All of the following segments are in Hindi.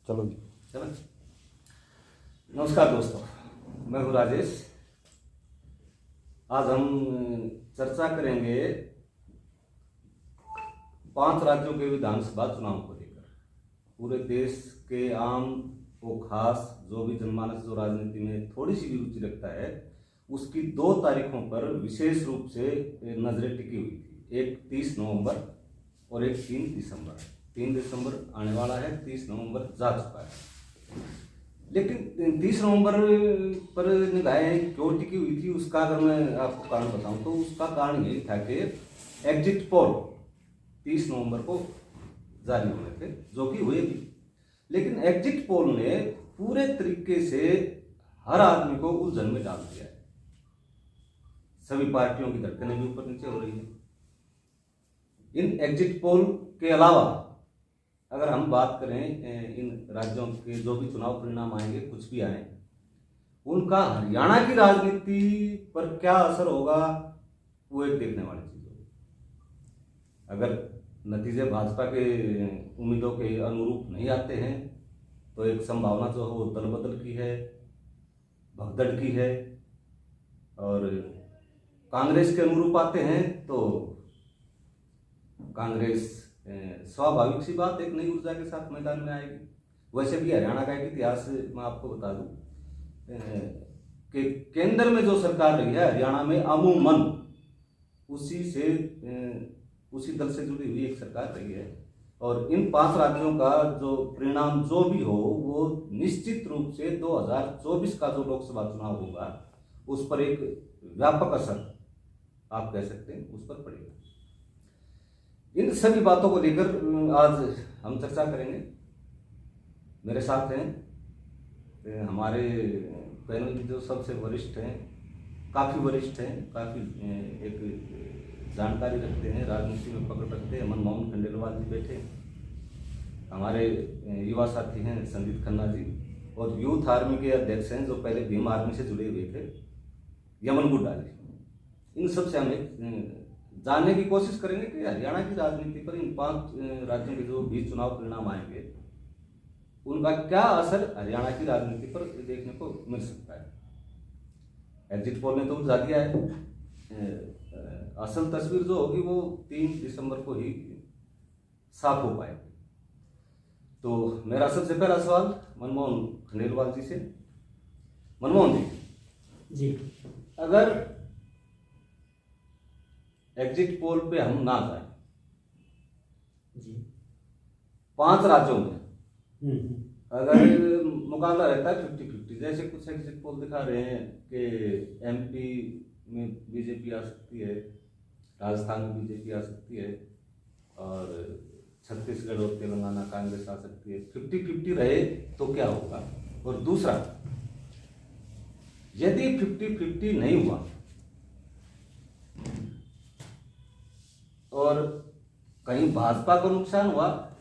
चलो जी। चलो। नमस्कार दोस्तों, मैं हूँ राजेश। आज हम चर्चा करेंगे 5 राज्यों के विधानसभा चुनाव को लेकर। पूरे देश के आम को खास जो भी जनमानस जो राजनीति में थोड़ी सी भी रुचि रखता है, उसकी 2 तारीखों पर विशेष रूप से नजरें टिकी हुई थी। एक 30 नवंबर और एक 3 दिसंबर। 3 दिसंबर आने वाला है, 30 नवंबर जा चुका है। लेकिन 30 नवंबर पर निगाहें क्यों टिकी हुई थी, उसका अगर मैं आपको कारण बताऊं तो उसका कारण यही था कि एग्जिट पोल 30 नवंबर को जारी हुए थे, जो कि हुए भी। लेकिन एग्जिट पोल ने पूरे तरीके से हर आदमी को उलझन में डाल दिया है। सभी पार्टियों की धड़कनें भी ऊपर नीचे हो रही है। इन एग्जिट पोल के अलावा अगर हम बात करें इन राज्यों के जो भी चुनाव परिणाम आएंगे, कुछ भी आए, उनका हरियाणा की राजनीति पर क्या असर होगा, वो एक देखने वाली चीज होगी। अगर नतीजे भाजपा के उम्मीदों के अनुरूप नहीं आते हैं तो एक संभावना जो है वो दल बदल की है, भगदड़ की है। और कांग्रेस के अनुरूप आते हैं तो कांग्रेस स्वाभाविक सी बात एक नई ऊर्जा के साथ मैदान में आएगी। वैसे भी हरियाणा का एक इतिहास मैं आपको बता दूं कि केंद्र में जो सरकार रही है हरियाणा में अमूमन उसी दल से जुड़ी हुई एक सरकार रही है। और इन 5 राज्यों का जो परिणाम जो भी हो, वो निश्चित रूप से 2024 का जो लोकसभा चुनाव होगा उस पर एक व्यापक असर आप कह सकते हैं उस पर पड़ेगा। इन सभी बातों को लेकर आज हम चर्चा करेंगे। मेरे साथ हैं हमारे पैनल के जो सबसे वरिष्ठ हैं, काफ़ी वरिष्ठ हैं, काफ़ी एक जानकारी रखते हैं, राजनीति में पकड़ रखते हैं। मनमोहन खंडेलवाल जी बैठे, हमारे युवा साथी हैं संदीप खन्ना जी, और यूथ आर्मी के अध्यक्ष हैं जो पहले भीम आर्मी से जुड़े हुए थे, यमन गुड्डा जी। इन सब से हम जानने की कोशिश करेंगे कि हरियाणा की राजनीति पर इन 5 राज्यों के जो भी चुनाव परिणाम आएंगे उनका क्या असर हरियाणा की राजनीति पर देखने को मिल सकता है। एग्जिट पोल ने तो बुझा दिया है, असल तस्वीर जो होगी वो 3 दिसंबर को ही साफ हो पाएगी। तो मेरा सबसे पहला सवाल मनमोहन खंडेलवाल जी से। मनमोहन जी, अगर एग्जिट पोल पे हम ना जाए जी, 5 राज्यों में अगर मुकाबला रहता है 50-50, जैसे कुछ एग्जिट पोल दिखा रहे हैं कि एमपी में बीजेपी आ सकती है, राजस्थान में बीजेपी आ सकती है, और छत्तीसगढ़ और तेलंगाना कांग्रेस आ सकती है। 50-50 रहे तो क्या होगा? और दूसरा, यदि 50-50 नहीं हुआ और कहीं भाजपा को नुकसान हुआ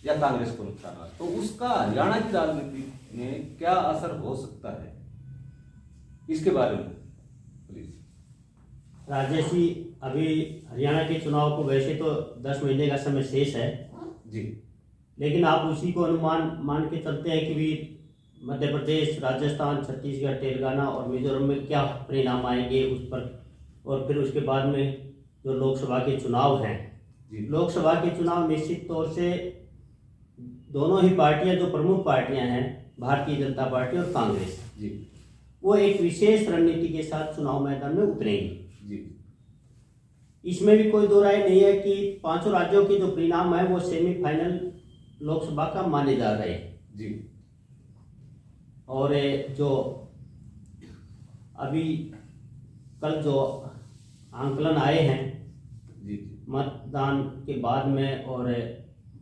या कांग्रेस को नुकसान हुआ, तो उसका हरियाणा की राजनीति में क्या असर हो सकता है, इसके बारे में प्लीज। राजेश जी, अभी हरियाणा के चुनाव को वैसे तो 10 महीने का समय शेष है जी, लेकिन आप उसी को अनुमान मान के चलते हैं कि भी मध्य प्रदेश, राजस्थान, छत्तीसगढ़, तेलंगाना और मिजोरम में क्या परिणाम आएंगे उस पर, और फिर उसके बाद में जो लोकसभा के चुनाव हैं, लोकसभा के चुनाव निश्चित तौर से दोनों ही पार्टियां, जो प्रमुख पार्टियां हैं, भारतीय जनता पार्टी और कांग्रेस जी, वो एक विशेष रणनीति के साथ चुनाव मैदान में उतरेंगी जी। इसमें भी कोई दो राय नहीं है कि 5 राज्यों के जो परिणाम है वो सेमीफाइनल लोकसभा का माने जा रहे हैं जी। और जो अभी कल जो आंकलन आए हैं जी, मतदान के बाद में और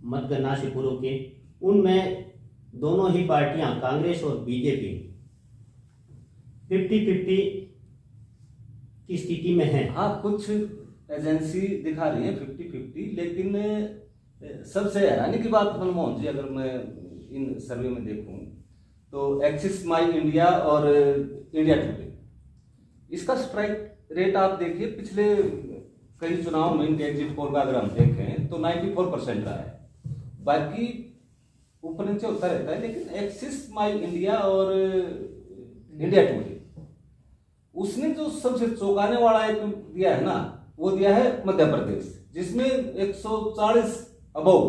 मतगणना से पूर्व के, उनमें दोनों ही पार्टियां कांग्रेस और बीजेपी 50-50 की स्थिति में है। हाँ, कुछ एजेंसी दिखा रही है 50-50, लेकिन सबसे हैरानी की बात मनमोहन जी, अगर मैं इन सर्वे में देखूं तो एक्सिस माई इंडिया और इंडिया टुडे, इसका स्ट्राइक रेट आप देखिए पिछले कई चुनाव में इनके एग्जिट पोल का अगर हम देखें तो 94% रहा है। बाकी ऊपर नीचे होता रहता है, लेकिन एक्सिस माई इंडिया और इंडिया टुडे उसने जो सबसे चौंकाने वाला एक दिया है ना, वो दिया है मध्य प्रदेश, जिसमें 140 अबव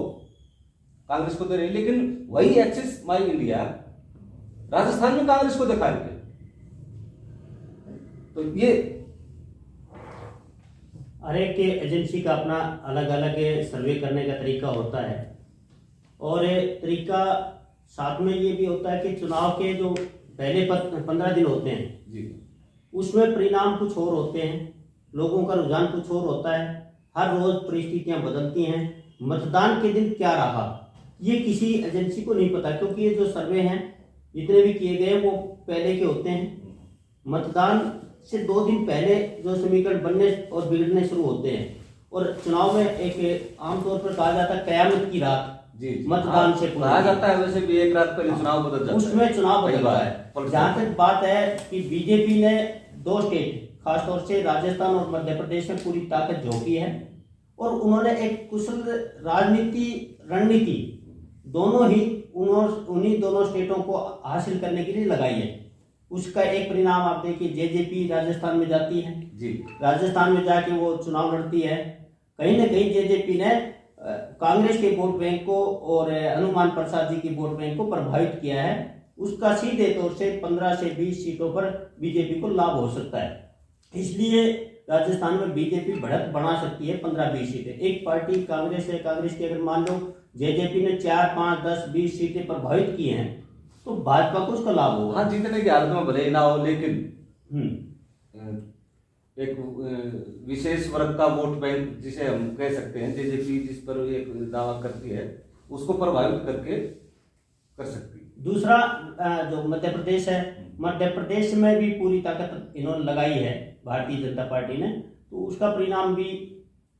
कांग्रेस को दे रही है। लेकिन वही एक्सिस माई इंडिया राजस्थान में कांग्रेस को दिखा रही है। तो ये हर एक एजेंसी का अपना अलग अलग सर्वे करने का तरीका होता है, और तरीका साथ में ये भी होता है कि चुनाव के जो पहले 15 दिन होते हैं जी उसमें परिणाम कुछ और होते हैं, लोगों का रुझान कुछ और होता है, हर रोज परिस्थितियां बदलती हैं। मतदान के दिन क्या रहा ये किसी एजेंसी को नहीं पता, क्योंकि ये जो सर्वे हैं जितने भी किए गए वो पहले के होते हैं। मतदान से 2 दिन पहले जो समीकरण बनने और बिगड़ने शुरू होते हैं, और चुनाव में एक आमतौर पर कहा जाता है कयामत की रात जी मतदान से कहा जाता है। वैसे भी एक रात पहले चुनाव बदल जाता है, उसमें चुनाव कई बदल बार रहा है। जहां तक बात है कि बीजेपी ने 2 स्टेट खासतौर से राजस्थान और मध्य प्रदेश में पूरी ताकत झोंकी है, और उन्होंने एक कुशल राजनीति रणनीति दोनों ही उन्हीं दोनों स्टेटों को हासिल करने के लिए लगाई है। उसका एक परिणाम आप देखिए, जेजेपी राजस्थान में जाती है जी, राजस्थान में जाके वो चुनाव लड़ती है। कहीं ना कहीं जेजेपी ने कांग्रेस के वोट बैंक को और हनुमान प्रसाद जी के वोट बैंक को प्रभावित किया है। उसका सीधे तौर से 15 से 20 सीटों पर बीजेपी को लाभ हो सकता है। इसलिए राजस्थान में बीजेपी बढ़त बना सकती है 15-20 सीटें। एक पार्टी कांग्रेस है, कांग्रेस की अगर मान लो जेजेपी ने 4, 5, 10, 20 सीटें प्रभावित की हैं तो भाजपा को उसका लाभ होगा। हाँ, जीतने की हालत में भले ही ना हो, लेकिन एक विशेष वर्ग का वोट बैंक जिसे हम कह सकते हैं, जेजेपी जिस पर एक दावा करती है उसको प्रभावित करके कर सकती है। दूसरा जो मध्य प्रदेश है, मध्य प्रदेश में भी पूरी ताकत इन्होंने लगाई है भारतीय जनता पार्टी ने, तो उसका परिणाम भी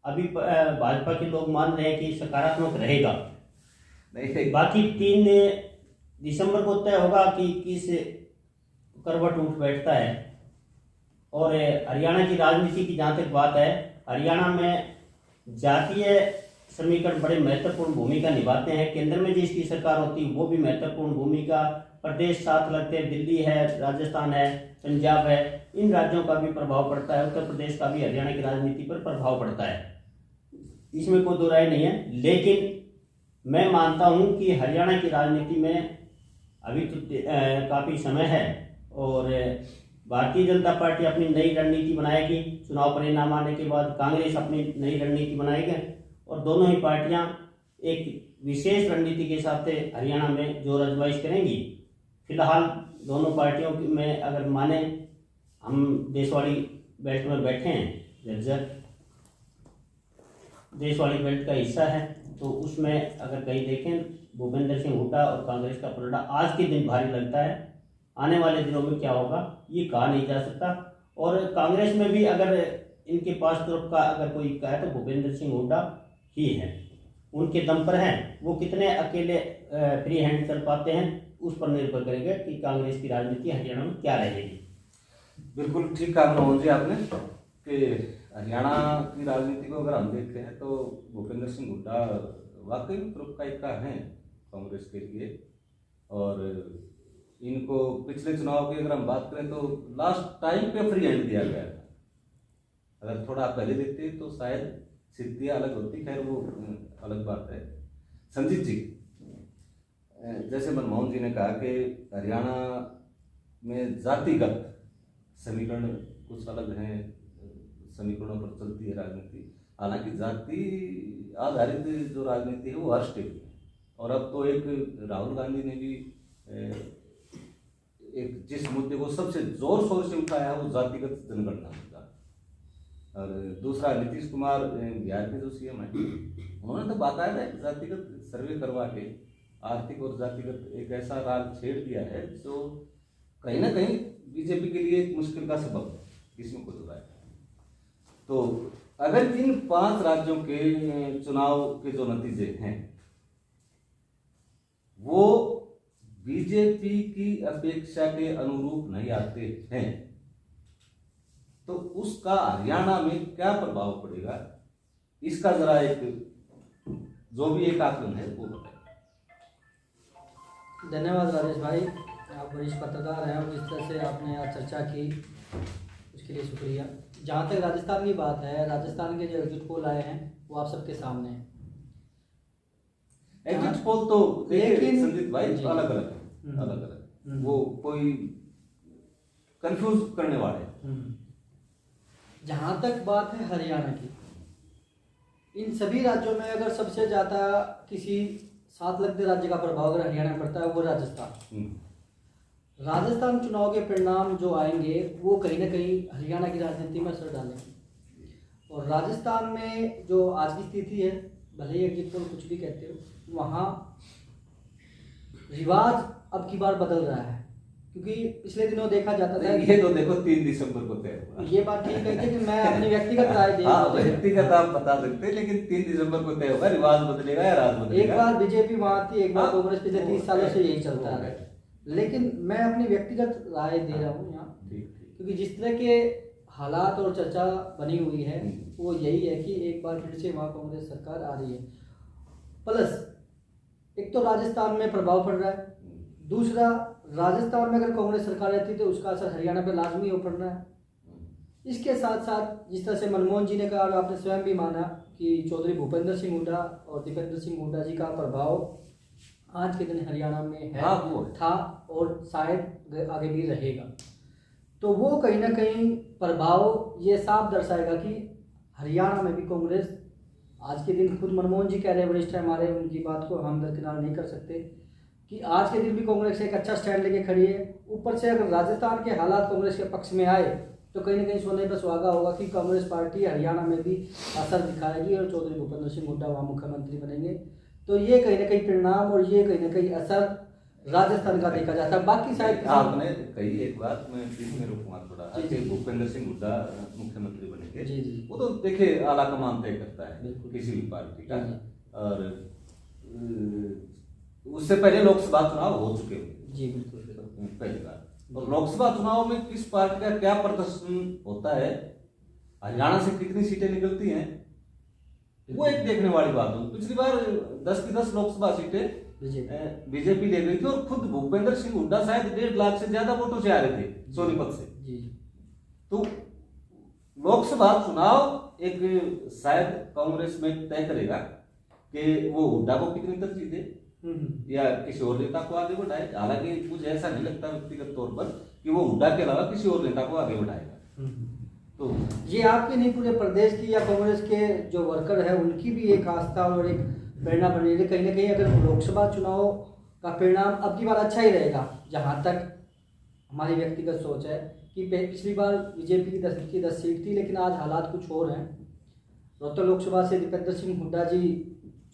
अभी भाजपा के लोग मान रहे हैं कि सकारात्मक रहेगा। नहीं, बाकी 3 दिसंबर को तय होगा कि किस करवट उठ बैठता है। और हरियाणा की राजनीति की जहाँ तक बात है, हरियाणा में जातीय समीकरण बड़े महत्वपूर्ण भूमिका निभाते हैं। केंद्र में जिसकी सरकार होती है वो भी महत्वपूर्ण भूमिका, प्रदेश साथ लगते हैं, दिल्ली है, राजस्थान है, पंजाब है, इन राज्यों का भी प्रभाव पड़ता है। उत्तर प्रदेश का भी हरियाणा की राजनीति पर प्रभाव पड़ता है, इसमें कोई दो राय नहीं है। लेकिन मैं मानता हूं कि हरियाणा की राजनीति में अभी तो काफ़ी समय है, और भारतीय जनता पार्टी अपनी नई रणनीति बनाएगी। चुनाव परिणाम आने के बाद कांग्रेस अपनी नई रणनीति बनाएगी, और दोनों ही पार्टियां एक विशेष रणनीति के हिसाब से हरियाणा में जोर आजमाइश करेंगी। फिलहाल दोनों पार्टियों में अगर माने, हम देशवाली बेल्ट में बैठे हैं, देशवाली बेल्ट का हिस्सा है, तो उसमें अगर कहीं देखें भूपेंद्र सिंह हुड्डा और कांग्रेस का पलड़ा आज के दिन भारी लगता है। आने वाले दिनों में क्या होगा ये कहा नहीं जा सकता। और कांग्रेस में भी अगर इनके पास तरफ का अगर कोई कहे तो भूपेंद्र सिंह हुड्डा ही है, उनके दम पर हैं। वो कितने अकेले फ्री हैंड चल पाते हैं उस पर निर्भर करेगा कि कांग्रेस की राजनीति हरियाणा में क्या रहेगी। बिल्कुल ठीक कहा मोहन जी आपने कि हरियाणा की राजनीति को अगर हम देखते हैं तो भूपेंद्र सिंह हुड्डा वाकई तुरुपकाइका हैं कांग्रेस के लिए। और इनको पिछले चुनाव की अगर हम बात करें तो लास्ट टाइम पे फ्री हैंड दिया गया था। अगर थोड़ा पहले देते तो शायद स्थितियाँ अलग होती, खैर वो अलग बात है। संजीत जी, जैसे मनमोहन जी ने कहा कि हरियाणा में जातिगत समीकरण कुछ अलग हैं, समीकरणों पर चलती है राजनीति। हालांकि जाति आधारित जो राजनीति है वो हर स्टेट में, और अब तो एक राहुल गांधी ने भी एक जिस मुद्दे को सबसे जोर शोर से उठाया है वो जातिगत जनगणना मुद्दा। और दूसरा नीतीश कुमार बिहार के जो सीएम है, उन्होंने तो बताया था कि जातिगत सर्वे करवा के आर्थिक और जातिगत एक ऐसा राग छेड़ दिया है जो कहीं ना कहीं बीजेपी के लिए एक मुश्किल का सबब है, इसमें कोई दो राय नहीं। तो अगर इन 5 राज्यों के चुनाव के जो नतीजे हैं वो बीजेपी की अपेक्षा के अनुरूप नहीं आते हैं तो उसका हरियाणा में क्या प्रभाव पड़ेगा, इसका जरा एक जो भी एक आकलन है वो बताएं। धन्यवाद राजेश भाई, आप वरिष्ठ पत्रकार हैं और जिस तरह से आपने आज चर्चा की उसके लिए शुक्रिया। जहाँ तक राजस्थान की बात है, राजस्थान के जो एग्जिट पोल आए हैं वो आप सबके सामने हैं। एग्जिट पोल तो देखिए लेकिन- संदीप भाई जी। अलग अलग है, अलग अलग हम्म। वो कोई कंफ्यूज करने वाले हैं। जहाँ तक बात है हरियाणा की, इन सभी राज्यों में अगर सबसे ज़्यादा किसी सात लगते राज्य का प्रभाव अगर हरियाणा में पड़ता है वो राजस्थान। राजस्थान चुनाव के परिणाम जो आएंगे वो कहीं ना कहीं हरियाणा की राजनीति में असर डालेंगे। और राजस्थान में जो आज की स्थिति है, भले ही एग्जिट पोल कुछ भी कहते हो, वहाँ रिवाज अब की बार बदल रहा है, क्योंकि पिछले दिनों देखा जाता था ये तो देखो 3 दिसंबर को तय हुआ। ये बात ठीक है कि मैं अपनी व्यक्तिगत राय दे हाँ, व्यक्तिगत आप बता सकते हैं, लेकिन 3 दिसंबर को तय होगा, रिवाज बदलेगा या राज एक बदलेगा। बार बीजेपी वहाँ थी, एक बार हाँ, कांग्रेस, पिछले 30 सालों से यही चलता वो है। है। लेकिन मैं अपनी व्यक्तिगत राय दे रहा हूँ यहाँ, ठीक ठीक। क्योंकि जिस तरह के हालात और चर्चा बनी हुई है वो यही है कि एक बार फिर से वहाँ कांग्रेस सरकार आ रही है। प्लस एक तो राजस्थान में प्रभाव पड़ रहा है, दूसरा राजस्थान में अगर कांग्रेस सरकार रहती तो उसका असर हरियाणा पे लाजमी हो पड़ रहा है। इसके साथ साथ जिस तरह से मनमोहन जी ने कहा और आपने स्वयं भी माना कि चौधरी भूपेंद्र सिंह हुड्डा और दीपेंद्र सिंह हुड्डा जी का प्रभाव आज के दिन हरियाणा में है, हाँ, वो है। था और शायद आगे भी रहेगा। तो वो कहीं ना कहीं प्रभाव ये साफ दर्शाएगा कि हरियाणा में भी कांग्रेस, आज के दिन खुद मनमोहन जी कह रहे हैं, वरिष्ठ है हमारे, उनकी बात को हम दरकिनार नहीं कर सकते कि आज के दिन भी कांग्रेस एक अच्छा स्टैंड लेके खड़ी है। ऊपर से अगर राजस्थान के हालात कांग्रेस के पक्ष में आए तो कहीं ना कहीं सोने पर सुहागा होगा कि कांग्रेस पार्टी हरियाणा में भी असर दिखाएगी और चौधरी भूपेंद्र सिंह हुड्डा वहाँ मुख्यमंत्री बनेंगे। तो ये कहीं ना कहीं परिणाम और ये कहीं ना कहीं असर राजस्थान का देखा जाता है। बाकी शायद आपने कही एक बात, मैं बीच में रुकूंगा थोड़ा, जी, जी। कि भूपेंद्र सिंह हुड्डा मुख्यमंत्री बनेंगे। जी, जी। वो तो देखिए आला कमान तय करता है बिल्कुल। किसी भी पार्टी का। जी, जी। और उससे पहले लोकसभा चुनाव हो चुके हैं, जी बिल्कुल बिल्कुल। पहली बार। और लोकसभा चुनाव में किस पार्टी का क्या प्रदर्शन होता है, हरियाणा से कितनी सीटें निकलती हैं, वो एक देखने वाली बात हो। पिछली बार 10 की 10 लोकसभा सीटें बीजेपी ले गई थी और खुद भूपेंद्र सिंह हुड्डा शायद 1.5 लाख से ज्यादा वोटों से आ रहे थे सोनीपत से। जी। तो लोकसभा चुनाव एक शायद कांग्रेस में तय करेगा कि वो हुड्डा को कितनी तरजीह दे या किसी और नेता को आगे बढ़ाए। हालांकि मुझे ऐसा नहीं लगता व्यक्तिगत तौर पर कि वो हुड्डा के अलावा किसी और नेता को आगे बढ़ाएगा। तो ये आपके नहीं, पूरे प्रदेश की या कांग्रेस के जो वर्कर है उनकी भी एक आस्था और एक प्रेरणा बनी रही। कहीं ना कहीं अगर लोकसभा चुनाव का परिणाम अब की बार अच्छा ही रहेगा, जहाँ तक हमारी व्यक्तिगत सोच है कि पिछली बार बीजेपी की 10 सीट थी, लेकिन आज हालात कुछ और हैं। रोहतक लोकसभा से दीपेंद्र सिंह हुड्डा जी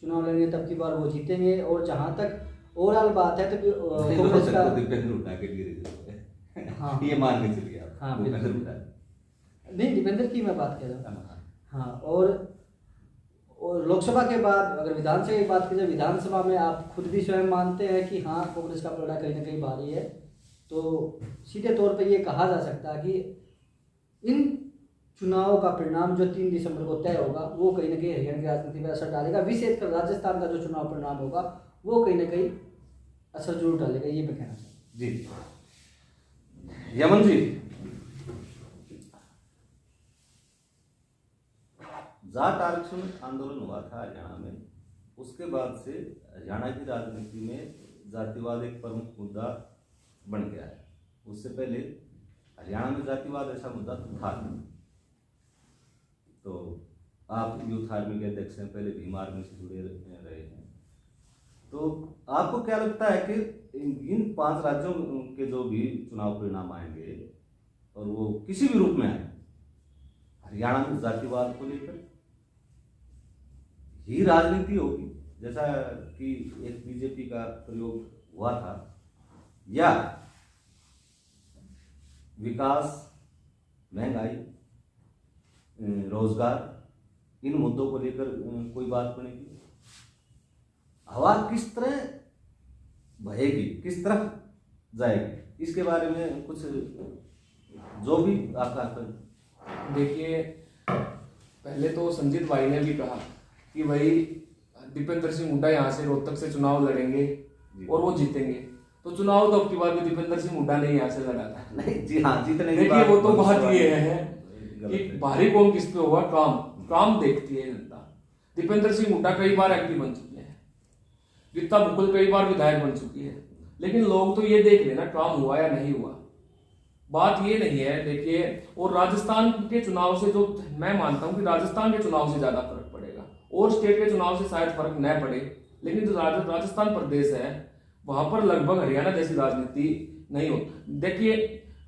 चुनाव लड़ेंगे, तब की बार वो जीतेंगे। और जहाँ तक ओवरऑल बात है तो कांग्रेस का दीपेंद्र हुड्डा के लिए हाँ ये मान के चलिए आप। हाँ, दीपेंद्र बिल्कुल। हुड्डा नहीं, दीपेंद्र की मैं बात कर रहा हूँ। हाँ। हाँ, और लोकसभा के बाद अगर विधानसभा की बात की जाए, विधानसभा में आप खुद भी स्वयं मानते हैं कि हाँ कांग्रेस का पलड़ा कहीं ना कहीं भारी है। तो सीधे तौर पे ये कहा जा सकता है कि इन चुनाव का परिणाम जो 3 दिसंबर को तय होगा वो कहीं ना कहीं हरियाणा की राजनीति में असर डालेगा। विशेषकर राजस्थान का जो चुनाव परिणाम होगा वो कहीं ना कहीं असर जरूर डालेगा, ये मैं कहना चाहूँ। जी यमन जी, जाट आरक्षण आंदोलन हुआ था हरियाणा में, उसके बाद से हरियाणा की राजनीति में जातिवाद एक प्रमुख मुद्दा बन गया है। उससे पहले हरियाणा में जातिवाद ऐसा मुद्दा था नहीं। तो आप यूथ आर्मी के अध्यक्ष हैं, पहले भीम आर्मी से जुड़े रहे हैं, तो आपको क्या लगता है कि इन 5 राज्यों के जो भी चुनाव परिणाम आएंगे और वो किसी भी रूप में आए, हरियाणा में जातिवाद को लेकर ही राजनीति होगी, जैसा कि एक बीजेपी का प्रयोग हुआ था, या विकास, महंगाई, रोजगार, इन मुद्दों को लेकर कोई बात बनेगी? हवा किस तरह बहेगी, किस तरफ जाएगी, इसके बारे में कुछ जो भी आपका। देखिए, पहले तो संजीत भाई ने भी कहा कि भाई दीपेंद्र सिंह हुड्डा यहाँ से रोहतक से चुनाव लड़ेंगे और वो जीतेंगे। तो चुनाव तो अब की बार भी दीपेंद्र सिंह हुड्डा ने यहाँ से लड़ा था। नहीं जी हाँ, जीतने की देखिए वो तो बात भविष्यवाणी ये है कि भारी कौन किस पे होगा, काम देखती है जनता। दीपेंद्र सिंह हुड्डा कई बार एमपी बन चुके हैं, गीता मुकुल कई बार विधायक बन चुकी है, लेकिन लोग तो ये देख लेना काम हुआ या नहीं हुआ, बात ये नहीं है। देखिए, और राजस्थान के चुनाव से जो मैं मानता हूं कि राजस्थान के चुनाव से ज्यादा फर्क पड़ेगा, और स्टेट के चुनाव से शायद फर्क न पड़े, लेकिन जो राजस्थान प्रदेश है वहां पर लगभग हरियाणा जैसी राजनीति नहीं होती। देखिए,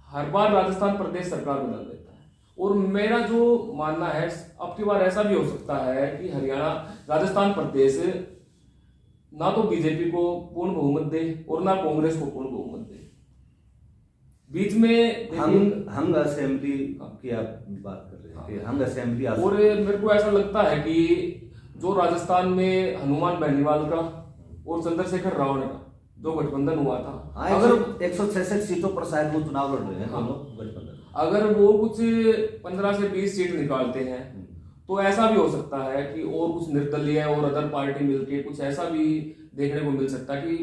हर बार राजस्थान प्रदेश सरकार बदल देता है, और मेरा जो मानना है अब की बार ऐसा भी हो सकता है कि हरियाणा राजस्थान प्रदेश ना तो बीजेपी को पूर्ण बहुमत दे और ना कांग्रेस को पूर्ण बहुमत दे, बीच में हंग असेंबली की आप बात कर रहे हैं, हंग असेंबली। और मेरे को ऐसा लगता है कि जो राजस्थान में हनुमान बेनीवाल का और चंद्रशेखर रावण का जो गठबंधन हुआ था, अगर 166 सीटों पर शायद वो चुनाव लड़ रहे हैं दोनों गठबंधन, अगर वो कुछ 15 से 20 सीट निकालते हैं तो ऐसा भी हो सकता है कि और कुछ निर्दलीय और अदर पार्टी मिलके कुछ ऐसा भी देखने को मिल सकता है कि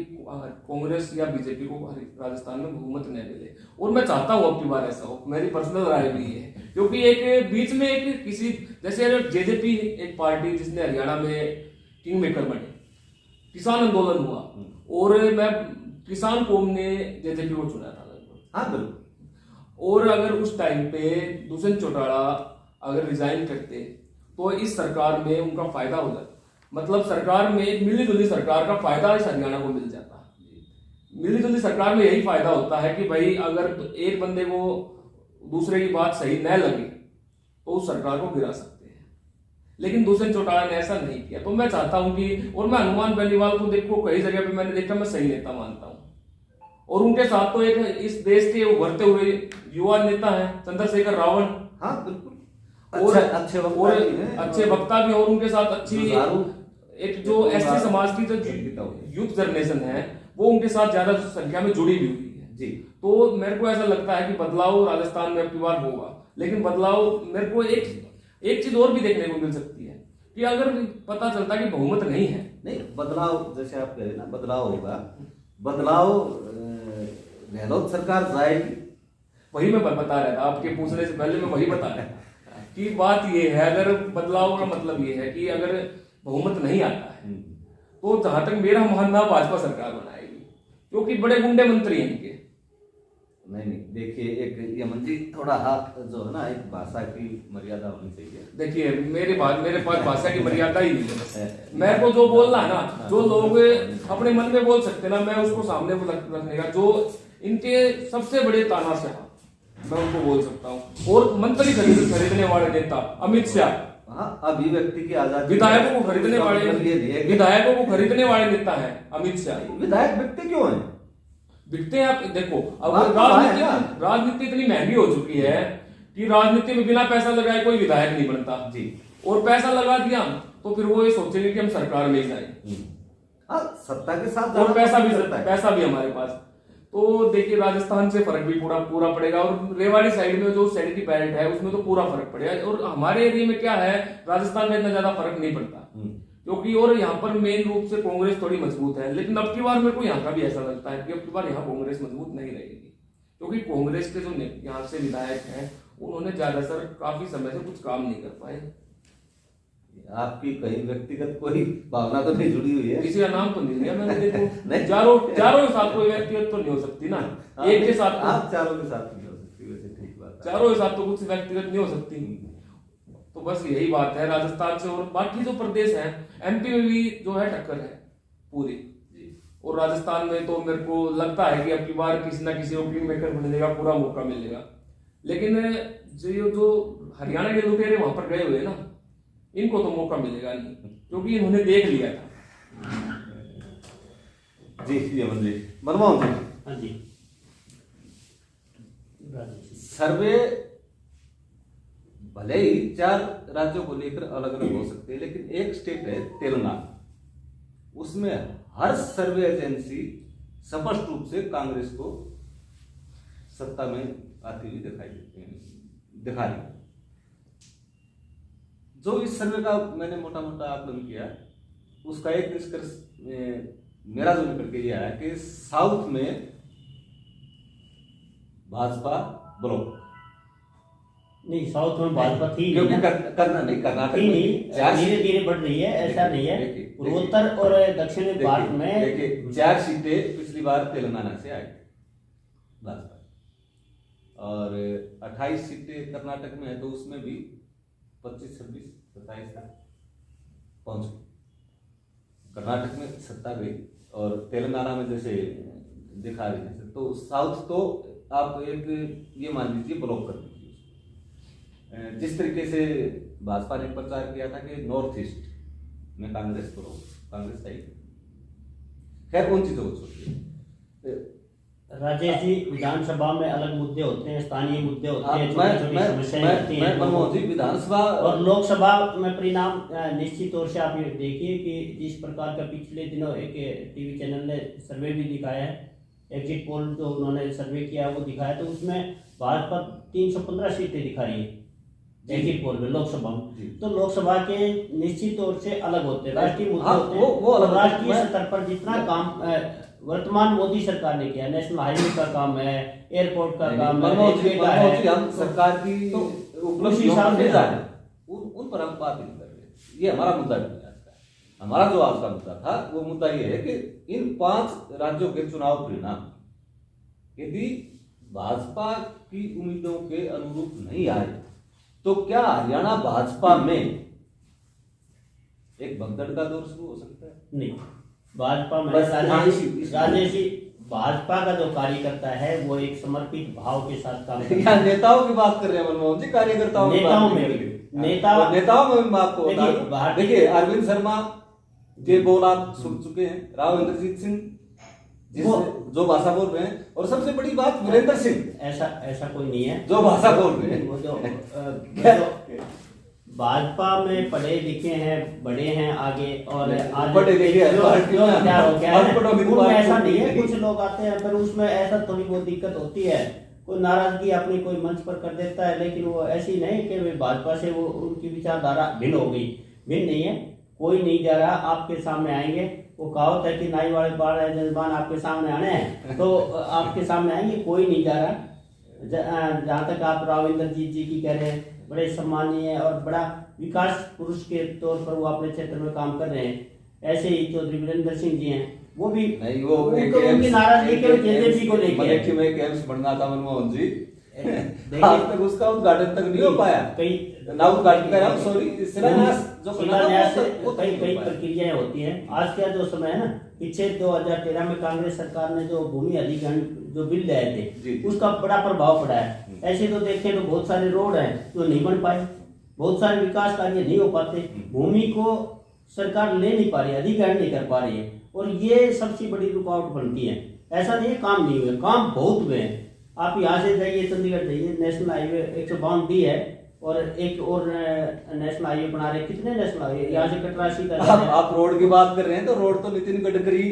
कांग्रेस या बीजेपी को राजस्थान में बहुमत नहीं मिले। और मैं चाहता हूं अब की बार ऐसा हो, मेरी पर्सनल राय भी है, क्योंकि एक बीच में एक किसी जैसे जेजेपी एक पार्टी जिसने हरियाणा में किंग मेकर बने, किसान आंदोलन हुआ और मैं किसान कौम ने जेजेपी को चुना था लगभग। हाँ बिल्कुल। और अगर उस टाइम पे दुष्यंत चौटाला अगर रिजाइन करते तो इस सरकार में उनका फायदा हो जाता, मतलब सरकार में एक मिली जुली सरकार का फायदा इस हरियाणा को मिल जाता। मिली जुली सरकार में यही फायदा होता है कि भाई अगर एक बंदे को दूसरे की बात सही न लगे तो उस सरकार को गिरा सकते हैं, लेकिन दुष्यंत चौटाला ने ऐसा नहीं किया। तो मैं चाहता हूं कि, और मैं हनुमान बेनीवाल को देखो कई जगह पे मैंने देखा, मैं सही नेता मानता हूं, और उनके साथ तो एक इस देश के उभरते हुए युवा नेता है चंद्रशेखर रावण। हाँ बिल्कुल। और अच्छे वक्ता भी, और उनके साथ अच्छी एक जो एसटी समाज की जो यूथ जनरेशन है वो उनके साथ ज्यादा संख्या में जुड़ी भी हुई है जी। तो मेरे को ऐसा लगता है कि बदलाव राजस्थान में अब की बार होगा, लेकिन बदलाव मेरे को एक चीज और भी देखने को मिल सकती है कि अगर पता चलता कि बहुमत नहीं है, नहीं बदलाव जैसे आप कह रहे ना बदलाव होगा, बदलाव गहलोत सरकार जाएगी, वही मैं बता रहा था आपके पूछने से पहले, मैं वही बता रहा था कि बात ये है, अगर बदलाव का मतलब ये है कि अगर बहुमत नहीं आता है तो जहां तक मेरा मानना भाजपा सरकार बनाएगी, क्योंकि बड़े गुंडे मंत्री हैं इनके। नहीं देखिए, एक यमन जी थोड़ा हाथ जो है ना, एक भाषा की मर्यादा होनी चाहिए। देखिए मेरे पास भाषा की मर्यादा ही नहीं है, मेरे को जो बोलना है ना, जो लोग अपने मन में बोल सकते ना, मैं उसको सामने रखने का, जो इनके सबसे बड़े तानाशाह मैं उनको बोल सकता हूँ। और मंत्री खरीदने वाले नेता अमित शाह, हाँ, अभिव्यक्ति की आजादी, विधायकों को खरीदने वाले नेता है अमित शाह। विधायक बिकते क्यों हैं? बिकते हैं, आप देखो अब राजनीति इतनी महंगी हो चुकी है कि राजनीति में बिना पैसा लगाए कोई विधायक नहीं बनता जी, और पैसा लगा दिया तो फिर वो ये सोचेंगे कि हम सरकार में ही जाए। हाँ, सत्ता के साथ और पैसा भी हमारे पास। तो देखिए राजस्थान से फर्क भी पूरा पड़ेगा, और रेवाड़ी साइड में जो सैनिटरी पैलेट है उसमें तो पूरा फर्क पड़ेगा, और हमारे एरिया में क्या है, राजस्थान में इतना ज्यादा फर्क नहीं पड़ता क्योंकि, और यहाँ पर मेन रूप से कांग्रेस थोड़ी मजबूत है। लेकिन अब की बार मेरे को यहाँ का भी ऐसा लगता है कि अब की बार यहाँ कांग्रेस मजबूत नहीं रहेगी, क्योंकि कांग्रेस के जो यहाँ से विधायक हैं उन्होंने ज्यादातर काफी समय से कुछ काम नहीं कर पाए। आपकी कहीं व्यक्तिगत कोई भावना तो नहीं जुड़ी हुई है? किसी का नाम तो नहीं लिया मैंने, देखो चारों के साथ कोई व्यक्तिगत तो नहीं हो सकती ना, एक के साथ, आप चारों के साथ नहीं हो सकती, वैसे ठीक बात है, चारों के साथ तो कुछ व्यक्तिगत नहीं हो सकती। तो बस यही बात है राजस्थान से, और बाकी जो प्रदेश हैं एमपी में भी जो है टक्कर है पूरी, और राजस्थान में तो मेरे को लगता है कि अब की बार किसी ना किसी को किंग मेकर बनने का पूरा मौका मिलेगा। लेकिन जो हरियाणा के लुटेरे वहां पर गए हुए ना, इनको तो मौका मिलेगा नहीं, क्योंकि इन्होंने देख लिया था। जी यमन जी, मनमोहन जी। हाँ जी। सर्वे भले ही 4 राज्यों को लेकर अलग अलग हो सकते हैं, लेकिन एक स्टेट है तेलंगाना, उसमें हर सर्वे एजेंसी स्पष्ट रूप से कांग्रेस को सत्ता में आती हुई दिखा रही। जो इस सर्वे का मैंने मोटा मोटा आकलन किया, उसका एक निष्कर्ष मेरा जो निकल के ये आया कि साउथ में भाजपा ब्लॉक, नहीं साउथ में भाजपा थी क्योंकि नहीं, करना नहीं, कर्नाटक थी में नहीं, धीरे धीरे बढ़ रही है, ऐसा नहीं है। देखिए, पूर्वोत्तर और दक्षिणी भारत में देखिए 4 सीटें पिछली बार तेलंगाना से आई भाजपा, और 28 सीटें कर्नाटक में है, तो उसमें भी 25, 26, 27 तक पहुंच गई। कर्नाटक में सत्ता गई और तेलंगाना में जैसे दिखा रही है, तो साउथ तो आप एक ये मान लीजिए ब्लॉक कर दीजिए। जिस तरीके से भाजपा ने प्रचार किया था कि नॉर्थ ईस्ट में कांग्रेस ब्लॉक, कांग्रेस आई, खैर उन चीजों को छोड़िए। राजेश जी, विधानसभा में अलग मुद्दे होते हैं, स्थानीय मुद्दे होते हैं, मैं छोटी छोटी समस्याएं होती हैं, मनमोहन जी विधानसभा और लोकसभा में परिणाम निश्चित तौर से आप ये देखिए कि जिस प्रकार का पिछले दिनों एक टीवी चैनल ने सर्वे भी दिखाया है, एग्जिट पोल जो उन्होंने सर्वे किया वो दिखाया, तो उसमें भाजपा 315 सीटें दिखा रही है एग्जिट पोल में लोकसभा में। तो लोकसभा के निश्चित तौर से अलग होते हैं, राष्ट्रीय मुद्दे होते हैं, वो अलग राष्ट्रीय स्तर पर जितना काम वर्तमान मोदी सरकार ने किया, नेशनल हाईवे का काम है, एयरपोर्ट का काम है, रेलवे का है, हम सरकार की तो उपलब्धियों पे जा रहे हैं, उन पर हम बात नहीं कर रहे। ये हमारा मुद्दा नहीं है आज का। हमारा जो आज का मुद्दा था वो मुद्दा ये है कि इन 5 राज्यों के चुनाव परिणाम यदि भाजपा की उम्मीदों के अनुरूप नहीं आए तो क्या हरियाणा भाजपा में एक भगदड़ का दौर शुरू हो सकता है? नहीं, भाजपा में बस राजेश जी, भाजपा का जो कार्यकर्ता है वो एक समर्पित भाव के साथ काम करता है। यहाँ नेताओं की बात कर रहे हैं मनमोहन जी, कार्यकर्ताओं की नेताओं बात में नहीं भी। कर रहे। नेताओं में मैं आपको बता देखिए, दूं, भारतीय- देखिए अरविंद शर्मा के बोल आप सुन चुके हैं, राव इंद्रजीत सिंह जो भाषा बोल रहे हैं, और सबसे बड़ी बात वीरेंद्र सिंह, ऐसा कोई नहीं है जो भाषा बोल रहे हैं। वो जो भाजपा में पढ़े लिखे हैं, बड़े हैं आगे, और आज पढ़े लिखे हैं, जो पार्टी में क्या हो गया है, अनपढ़ों की उनमें ऐसा पार्टी नहीं है। नहीं। कुछ लोग आते हैं पर उसमें ऐसा थोड़ी बहुत दिक्कत होती है, कोई नाराजगी अपनी कोई मंच पर कर देता है, लेकिन वो ऐसी नहीं कि वे भाजपा से वो उनकी विचारधारा भिन्न हो गई, भिन्न नहीं है। कोई नहीं जा रहा, आपके सामने आएंगे। वो कहावत है कि नाई वाले बाल है जजमान आपके सामने आने हैं, तो आपके सामने आएंगे, कोई नहीं जा रहा। जहाँ तक आप राव इंद्रजीत जी की कह रहे हैं, बड़े सम्मानीय और बड़ा विकास पुरुष के तौर पर वो अपने क्षेत्र में काम कर रहे हैं। ऐसे ही चौधरी वीरेंद्र सिंह जी हैं, वो भी नहीं, वो उनकी नाराजगी केवल जेजेपी को लेकर मलेठी में एक एम्स बनना था मनमोहन जी, देखिए, आज तक उसका उद्घाटन तक नहीं हो पाया। ना उद्घाटन कर रहा हूं, सॉरी, शिलान्यास जो करना था, शिलान्यास वो कई नहीं हो पाया। प्रक्रियाएं होती हैं। आज का जो समय है ना, पीछे 2013 में कांग्रेस सरकार ने जो भूमि अधिग्रहण जो बिल लाए जी। थे, उसका बड़ा प्रभाव पड़ा है। ऐसे तो देखें तो बहुत सारे रोड हैं जो नहीं बन पाए, बहुत सारे विकास कार्य नहीं हो पाते, भूमि को सरकार ले नहीं पा रही, अधिग्रहण नहीं कर पा रही है, और ये सबसे बड़ी रुकावट बनती है। ऐसा नहीं है काम नहीं हुए, काम बहुत हुए हैं। आप यहाँ से जाइए, चंडीगढ़ जाइए, नेशनल हाईवे 152 दी है, और एक और नेशनल हाईवे बना रहे। कितने नेशनल हाईवे यहाँ से कटरासी का आप रोड की बात कर रहे हैं, तो रोड तो नितिन गडकरी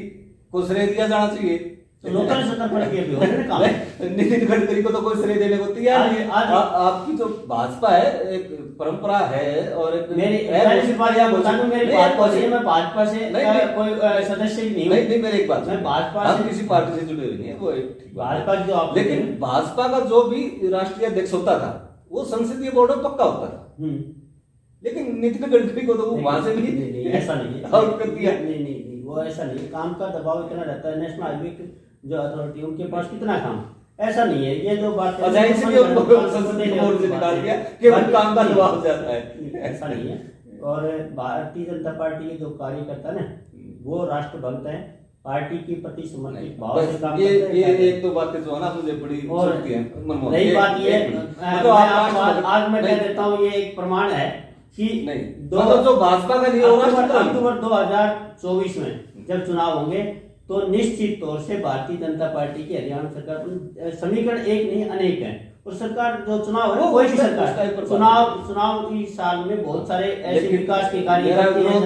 को श्रेय दिया जाना चाहिए। तो लोकल सतह पर किए भी हो रहे हैं काम। नितिन गडकरी को तो कोई श्रेय देने को तैयार नहीं है। आपकी जो भाजपा है, एक परंपरा है, और एक मेरी भाजपा से, मैं भाजपा से कोई सदस्य ही नहीं हूँ। नहीं, मेरी एक बात, मैं भाजपा हम से किसी पार्टी से जुड़े हुए नहीं है, वो एक ठीक बात है। भाजपा की जो आप लेकिन भाजपा का जो भी राष्ट्रीय अध्यक्ष होता था वो संसदीय बोर्ड में पक्का होता था, लेकिन नितिन गडकरी को तो वो वहां से नहीं, ऐसा नहीं है। और कर दिया। नहीं, वो ऐसा नहीं है। काम का दबाव इतना रहता है, नेशनल हाईवे जो अथॉरिटी उनके पास कितना काम, ऐसा नहीं है। ये जो बात अच्छा, इसलिए उनको संसदीय बोर्ड से निकाल दिया कि वो काम का दबाव ज्यादा है, ऐसा नहीं है। और भारतीय जनता पार्टी के जो कार्यकर्ता ना, वो राष्ट्रभक्त है, पार्टी के प्रति समर्पित भाव से काम करते हैं। ये एक तो बातें जो है ना मुझे बड़ी और लगती है मनमोहन। रही बात ये, मतलब आज मैं कह देता हूँ, ये एक प्रमाण है कि नहीं, मतलब जो भाजपा का नहीं हो रहा, अक्टूबर 2024 में जब चुनाव होंगे तो निश्चित तौर से भारतीय जनता पार्टी की हरियाणा सरकार, समीकरण एक नहीं अनेक है, और सरकार जो चुनाव है, कोई भी सरकार चुनाव की साल में बहुत सारे ऐसे विकास के कार्य करती है,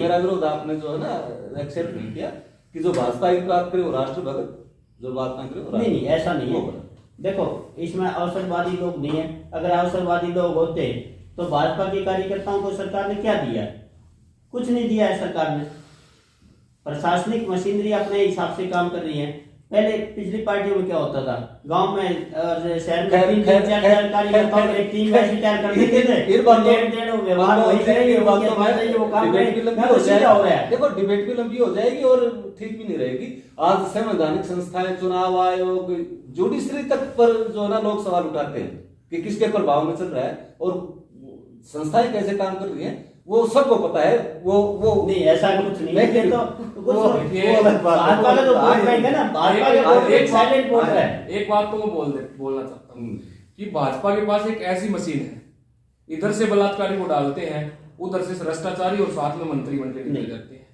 मेरा विरोध आपने जो है ना एक्सेप्ट नहीं किया कि जो भाजपा की बात करे वो राष्ट्रभक्त, जो बात ना करे वो नहीं, ऐसा नहीं है। देखो, इसमें अवसरवादी लोग नहीं है। अगर अवसरवादी लोग होते तो भाजपा के कार्यकर्ताओं को सरकार ने क्या दिया? कुछ नहीं दिया है सरकार ने। प्रशासनिक मशीनरी अपने हिसाब से काम कर रही है। पहले पिछली पार्टियों में क्या होता था, गांव में और शहर में तीन चार कार्यकर्ताओं की एक टीम ऐसी तैयार कर देते थे, लेन-देन व्यवहार वही करेंगे, वो काम करेंगे। देखो डिबेट भी लंबी हो जाएगी और ठीक भी नहीं रहेगी। आज संवैधानिक संस्थाएं, चुनाव आयोग, जुडिशरी तक पर जो है ना लोग सवाल उठाते हैं कि किसके प्रभाव में चल रहा है और संस्थाएं कैसे काम कर रही हैं, वो सबको पता है। वो नहीं, ऐसा कुछ नहीं है। तो भाजपा का जो वोट बैंक है ना, भाजपा के वोट एक साइलेंट वोट है। एक बात तो मैं बोलना चाहता हूँ कि भाजपा के पास एक ऐसी मशीन है, इधर से बलात्कारी को डालते हैं, उधर से भ्रष्टाचारी और साथ में मंत्री बन के निकल जाते हैं।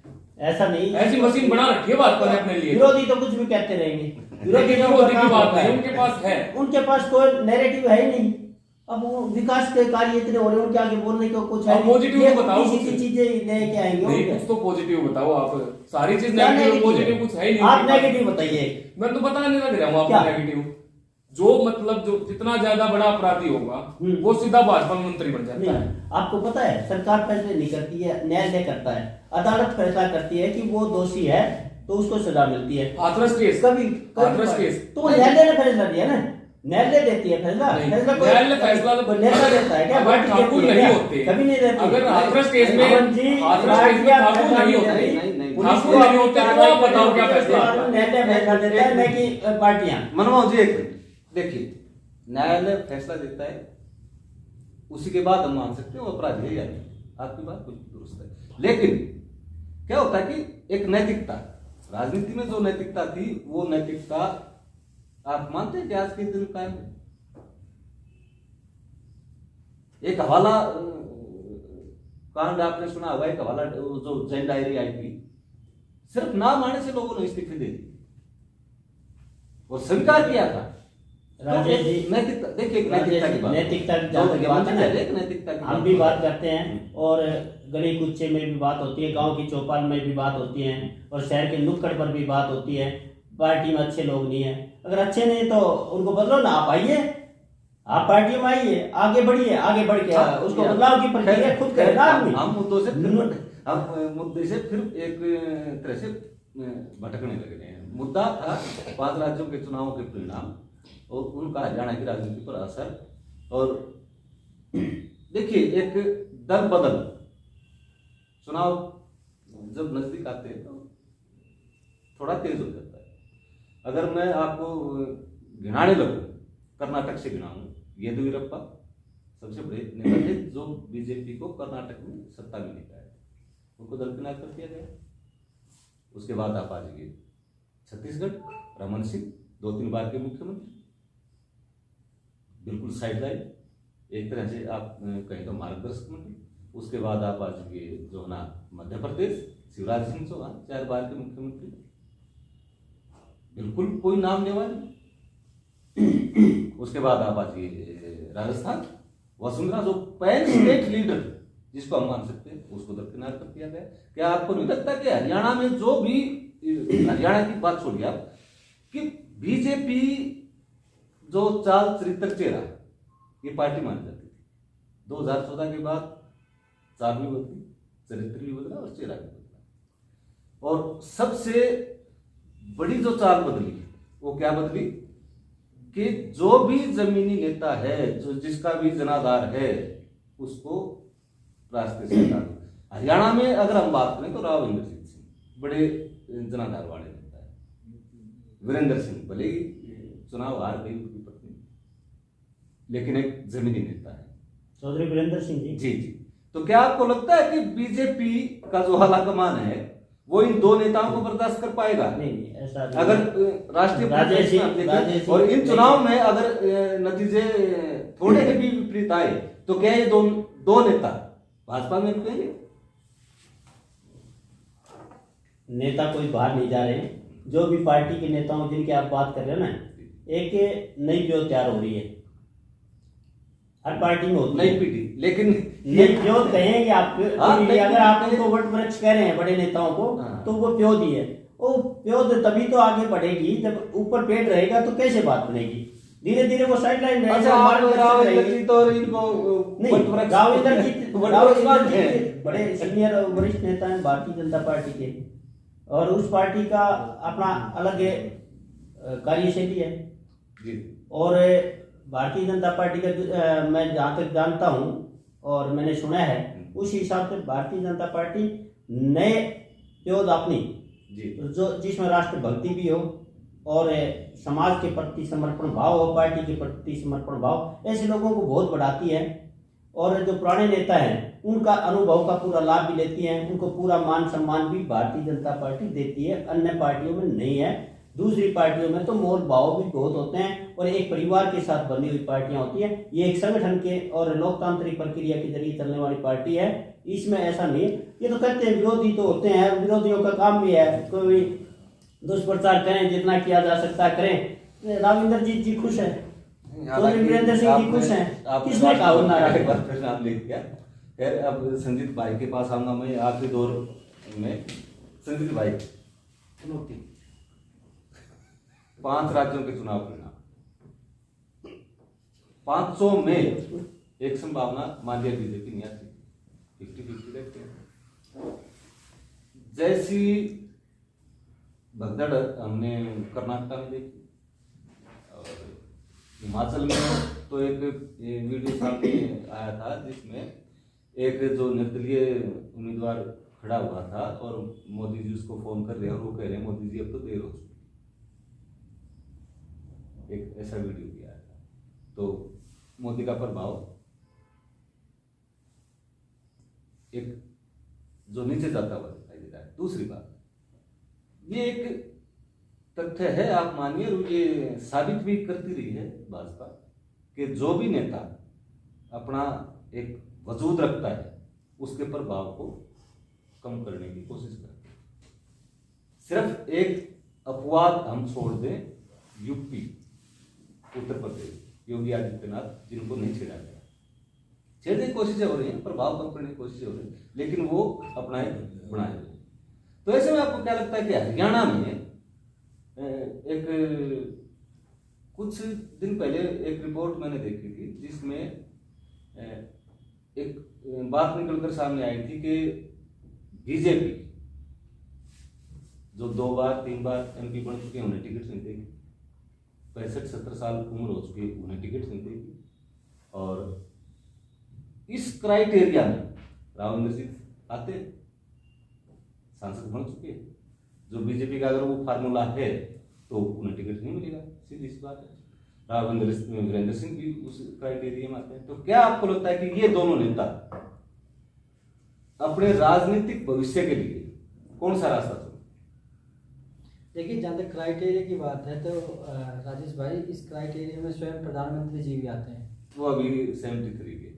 ऐसा नहीं, ऐसी मशीन बना रखी है भाजपा ने अपने लिए। विरोधी तो कुछ भी कहते रहेंगे, विरोधी की बात नहीं, उनके पास है, उनके पास कोई नैरेटिव है ही नहीं। अब वो विकास के कार्य इतने हो रहे हैं, उनके आगे बोलने को कुछ है। पॉजिटिव तो बताओ, किसी चीजें लेके आएंगे। नहीं, कुछ तो पॉजिटिव बताओ आप। सारी चीज नेगेटिव पॉजिटिव कुछ है ही नहीं। आप नेगेटिव बताइए। मैं तो बताने लग रहा हूँ आपको नेगेटिव। जो मतलब जो जितना ज्यादा बड़ा अपराधी होगा वो सीधा भाजपा में मंत्री बन जाता है। आपको पता है, सरकार फैसले नहीं करती है, न्यायालय करता है। अदालत फैसला करती है कि वो दोषी है तो उसको सजा मिलती है। हाथरस केस, हाथरस केस तो न्यायालय ने फैसला दिया ना, न्यायालय देती है फैसला। न्यायालय फैसला तो नेता देता है क्या? ठाकुर नहीं होते, कभी नहीं देती। अगर हाथरस केस में ठाकुर नहीं होते, ठाकुर नहीं होते तो आप बताओ क्या फैसला? न्यायालय फैसला देता है, न कि पार्टियां। मनमोहन जी एक मिनट देखिए, न्यायालय फैसला देता है, उसी के बाद हम मान सकते हैं वो अपराधी है या नहीं। आपकी बात बिल्कुल दुरुस्त है, लेकिन क्या होता है कि एक नैतिकता, राजनीति में जो नैतिकता थी वो नैतिकता आप मानते हैं कि आज के दिन कायम है? एक हवाला कांड आपने सुना हुआ, एक हवाला जो जैन डायरी आई थी, सिर्फ नाम आने से लोगों ने इस्तीफे दे दी और स्वीकार किया था। राजेश जी, नैतिकता देखिए, नैतिकता की बात, नैतिकता की बात है ना, नैतिकता की हम भी बात करते हैं और गली कुच्चे में भी बात होती है, गांव की चौपाल में भी बात होती है और शहर के नुक्कड़ पर भी बात होती है। पार्टी में अच्छे लोग नहीं है, अगर अच्छे नहीं तो उनको बदलो ना। आप आइए, आप पार्टियों में आइए, आगे बढ़िए, आगे बढ़ के उसको बदलाव की प्रक्रिया खुद करें ना आदमी। हम मुद्दे से फिर एक तरह से भटकने लग रहे हैं। मुद्दा था 5 राज्यों के चुनावों के परिणाम और उनका हरियाणा की राजनीति पर असर। और देखिए, एक दल बदल चुनाव जब नजदीक आते हैं तो थोड़ा तेज हो जाता है। अगर मैं आपको गिनाने लगूं, कर्नाटक से गिनाऊं, येदियुरप्पा सबसे बड़े नेता थे जो बीजेपी को कर्नाटक में सत्ता में लेकर आए, उनको दरकिनार कर दिया गया। उसके बाद आप आ जाइए छत्तीसगढ़, रमन सिंह 2-3 बार के मुख्यमंत्री, बिल्कुल साइड लाइन, एक तरह से आप कहें तो मार्गदर्शक मंत्री। उसके बाद आप आ जाइए जो है ना मध्य प्रदेश, शिवराज सिंह चौहान 4 बार के मुख्यमंत्री, बिल्कुल कोई नाम लेवा नहीं। उसके बाद आप आ जाइए राजस्थान, वसुंधरा जो पैन स्टेट लीडर जिसको हम मान सकते हैं, उसको दरकिनार कर दिया गया। क्या आपको नहीं लगता कि हरियाणा में जो भी, हरियाणा की बात छोड़िए आप, कि बीजेपी जो चाल चरित्र चेहरा ये पार्टी मानी जाती थी, 2014 के बाद चाल भी बदली, चरित्र भी बदला और चेहरा भी बदला। और सबसे बड़ी जो चाल बदली वो क्या बदली कि जो भी जमीनी नेता है, जो जिसका भी जनाधार है, उसको रास्ते से हटा दो। हरियाणा में अगर हम बात करें तो राव इंद्रजीत सिंह बड़े जनाधार वाले नेता है, वीरेंद्र सिंह भले ही चुनाव हार गई उनकी पत्नी, लेकिन एक जमीनी नेता है चौधरी वीरेंद्र सिंह जी। जी जी। तो क्या आपको लगता है कि बीजेपी का जो आला कमान है वो इन 2 नेताओं को बर्दाश्त कर पाएगा? नहीं, ऐसा नहीं। अगर राष्ट्रीय और इन चुनाव में अगर नतीजे थोड़े से भी विपरीत आए तो क्या ये दो नेता भाजपा में रुकेंगे? नेता कोई बाहर नहीं जा रहे हैं। जो भी पार्टी के नेताओं जिनकी आप बात कर रहे हो ना, एक नई व्यूह तैयार हो रही है, हर पार्टी में होती नई है पीढ़ी, लेकिन नई व्यूह कहेंगे आप। अगर आप उनको वट वृक्ष कह रहे हैं बड़े नेताओं को, तो वो प्योद ही है। वो प्योद तभी तो आगे बढ़ेगी जब ऊपर पेड़ रहेगा, तो कैसे बात बनेगी? धीरे धीरे वो साइड लाइन रहेगी। बड़े सीनियर वरिष्ठ नेता हैं भारतीय जनता पार्टी के, और उस पार्टी का अपना अलग कार्यशैली है। जी। और भारतीय जनता पार्टी का मैं जहाँ तक जानता हूँ और मैंने सुना है, उस हिसाब से भारतीय जनता पार्टी नए योद्धा अपनी जी। जो जिसमें राष्ट्रभक्ति भी हो और समाज के प्रति समर्पण भाव हो, पार्टी के प्रति समर्पण भाव, ऐसे लोगों को बहुत बढ़ाती है। और जो पुराने नेता हैं उनका अनुभव का पूरा लाभ भी लेती हैं, उनको पूरा मान सम्मान भी भारतीय जनता पार्टी देती है, अन्य पार्टियों में नहीं है। दूसरी पार्टियों में तो मोल भाव भी बहुत होते हैं और एक परिवार के साथ बनी हुई पार्टियां होती हैं। ये एक संगठन के और लोकतांत्रिक प्रक्रिया के जरिए चलने वाली पार्टी है, इसमें ऐसा नहीं है। ये तो कहते हैं विरोधी तो होते हैं, विरोधियों का काम भी है कोई दुष्प्रचार करें, जितना किया जा सकता है करें। राविंदर जी खुश है, वीरेंद्र सिंह जी खुश हैं, किसने कहा वो नाराज? नाम लिख दिया। खैर अब संजीत भाई के पास आऊंगा मैं आखिरी दौर में। संजीत भाई, 5 राज्यों के चुनाव परिणाम, 500 में एक संभावना मान लिया बीजेपी नहीं आती, 50-50 देखते हैं। जैसी भगदड़ हमने कर्नाटक में देखी और हिमाचल में तो एक वीडियो सामने आया था जिसमें एक जो निर्दलीय उम्मीदवार खड़ा हुआ था और मोदी जी उसको फोन कर रहे हैं और वो कह रहे हैं मोदी जी अब तो देर हो चुकी, एक ऐसा वीडियो भी आया था। तो मोदी का प्रभाव एक जो नीचे जाता हुआ दिखाई दे रहा है। दूसरी बात, ये एक तथ्य है, आप मानिए, और ये साबित भी करती रही है भाजपा कि जो भी नेता अपना एक वजूद रखता है उसके प्रभाव को कम करने की कोशिश करते हैं। सिर्फ एक अपवाद हम छोड़ दें, यूपी, उत्तर प्रदेश, योगी आदित्यनाथ, जिनको नहीं छेड़ा गया, छेड़ने की कोशिशें हो रही हैं, प्रभाव कम करने की कोशिशें हो रही हैं, लेकिन वो अपना बनाए हुए। तो ऐसे में आपको क्या लगता है कि हरियाणा में एक कुछ दिन पहले एक रिपोर्ट मैंने देखी थी जिसमें एक बात निकलकर सामने आई थी कि बीजेपी जो 2 बार 3 बार एमपी बन चुके हैं उन्हें टिकट नहीं देगी, 65-70 साल उम्र हो चुकी है उन्हें टिकट नहीं देगी। और इस क्राइटेरिया में राविंदर सिंह आते सांसद बन चुके हैं, जो बीजेपी का अगर वो फार्मूला है तो उन्हें टिकट नहीं मिलेगा, सीधी सी बात है। वीरेंद्र सिंह भी उस क्राइटेरिया में आते हैं। तो क्या आपको लगता है कि ये दोनों नेता अपने राजनीतिक भविष्य के लिए कौन सा रास्ता चुने? देखिए, जहाँ तक क्राइटेरिया की बात है तो राजेश भाई, इस क्राइटेरिया में स्वयं प्रधानमंत्री जी भी आते हैं। वो अभी 73 के,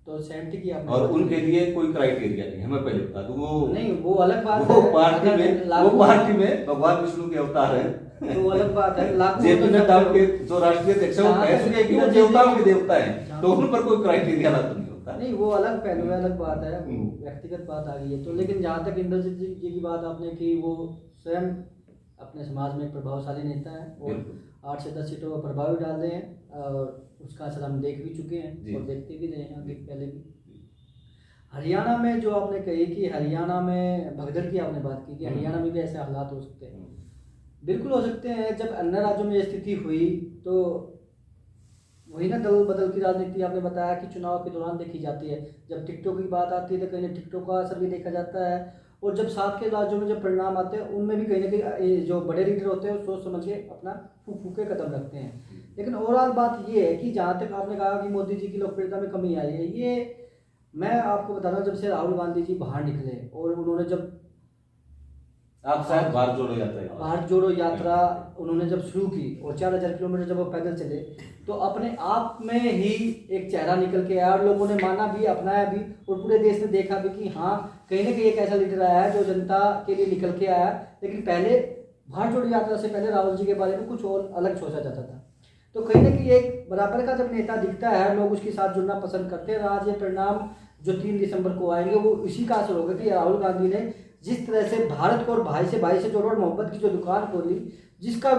तो 70 की आपने और उनके लिए कोई क्राइटेरिया नहीं है, मैं पहले बता दूं। वो नहीं, वो अलग बात वो है। पार्टी में भगवान विष्णु के अवतार है, तो वो अलग बात है। जेपी नड्डा के जो राष्ट्रीय अध्यक्ष है वो कह चुके हैं कि वो देवताओं के देवता हैं, तो उन पर कोई क्राइटेरिया तो नहीं होता। नहीं, वो अलग पहलू है, अलग बात है, व्यक्तिगत बात आ गई है। तो लेकिन जहाँ तक इंद्रजीत जी की बात आपने की, वो स्वयं अपने समाज में एक प्रभावशाली नेता है और 8 से 10 सीटों पर प्रभाव भी डाल रहे हैं और उसका असर हम देख भी चुके हैं और देखते भी रहे हैं आगे पहले भी। हरियाणा में जो आपने कही कि हरियाणा में भगदड़ की आपने बात की कि हरियाणा में भी ऐसे हालात हो सकते हैं, बिल्कुल हो सकते हैं। जब अन्य राज्यों में ये स्थिति हुई तो वही ना दल बदल की राजनीति आपने बताया कि चुनाव के दौरान देखी जाती है। जब टिकटों की बात आती है तो कहीं ना टिकटों का असर भी देखा जाता है, और जब साथ के राज्यों में जब परिणाम आते हैं उनमें भी कहीं ना कहीं जो बड़े लीडर होते हैं वो सोच समझ के अपना फूके कदम रखते हैं। लेकिन ओवरऑल बात ये है कि जहाँ तक आपने कहा कि मोदी जी की लोकप्रियता में कमी आई है, ये मैं आपको बता रहा हूँ, जब से राहुल गांधी जी बाहर निकले और उन्होंने जब आप शायद भारत जोड़ो यात्रा उन्होंने जब शुरू की और 4000 किलोमीटर जब वो पैदल चले, तो अपने आप में ही एक चेहरा निकल के आया और लोगों ने माना भी, अपनाया भी, और पूरे देश ने देखा भी कि हाँ, कहीं ना कहीं एक ऐसा लीडर आया है जो जनता के लिए निकल के आया। लेकिन पहले भारत जोड़ो यात्रा से पहले राहुल जी के बारे में कुछ और अलग सोचा जाता था। तो कहीं ना कहीं एक बराबर का जब नेता दिखता है, लोग उसके साथ जुड़ना पसंद करते हैं। आज ये परिणाम जो 3 दिसंबर को आएंगे वो इसी का असर होगा कि राहुल गांधी ने जिस तरह से भारत को और भाई से जोड़ो और मोहब्बत की जो दुकान खोली, जिसका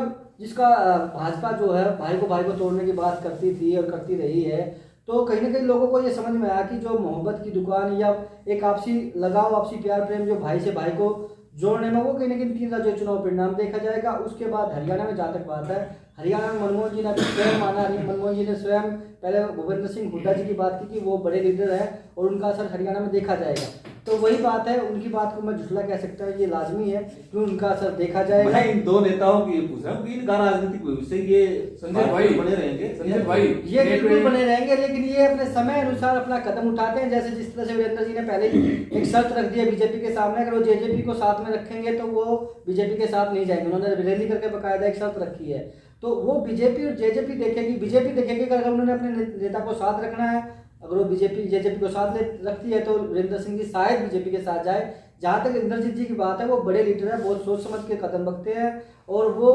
भाजपा जो है भाई को तोड़ने की बात करती थी और करती रही है, तो कहीं ना कहीं लोगों को ये समझ में आया कि जो मोहब्बत की दुकान या एक आपसी लगाव, आपसी प्यार प्रेम जो भाई से भाई को जोड़ने में वो कहीं ना कहीं 3 राज्यों चुनाव परिणाम देखा जाएगा। उसके बाद हरियाणा में जहाँ तक बात है, हरियाणा में मनमोहन जी ने अभी स्वयं माना, मनमोहन जी ने स्वयं पहले भूपेंद्र सिंह हुड्डा जी की बात की कि वो बड़े लीडर है और उनका असर हरियाणा में देखा जाएगा। तो वही बात है, उनकी बात को मैं झुठला कह सकता हूँ, ये लाजमी है कि उनका असर देखा जाएगा। मैं इन दो नेताओं की ये पूछ रहा हूँ कि इनका राजनीतिक भविष्य ये संजय भाई बने रहेंगे। संजय भाई ये बिल्कुल बने रहेंगे, लेकिन ये अपने समय अनुसार अपना कदम उठाते हैं। जैसे जिस तरह से वीरेंद्र जी ने पहले ही एक शर्त रख दी है बीजेपी के सामने, अगर वो जेजेपी को साथ में रखेंगे तो वो बीजेपी के साथ नहीं जाएंगे। उन्होंने रैली करके बकायदा एक शर्त रखी है, तो वो बीजेपी और जेजेपी देखेगी। बीजेपी देखेगी कि अगर उन्होंने अपने नेता को साथ रखना है, अगर वो बीजेपी जेजेपी को साथ रखती है तो वीरेंद्र सिंह जी शायद बीजेपी के साथ जाए। जहाँ तक इंद्रजीत जी की बात है, वो बड़े लीडर है, बहुत सोच समझ के कदम रखते हैं और वो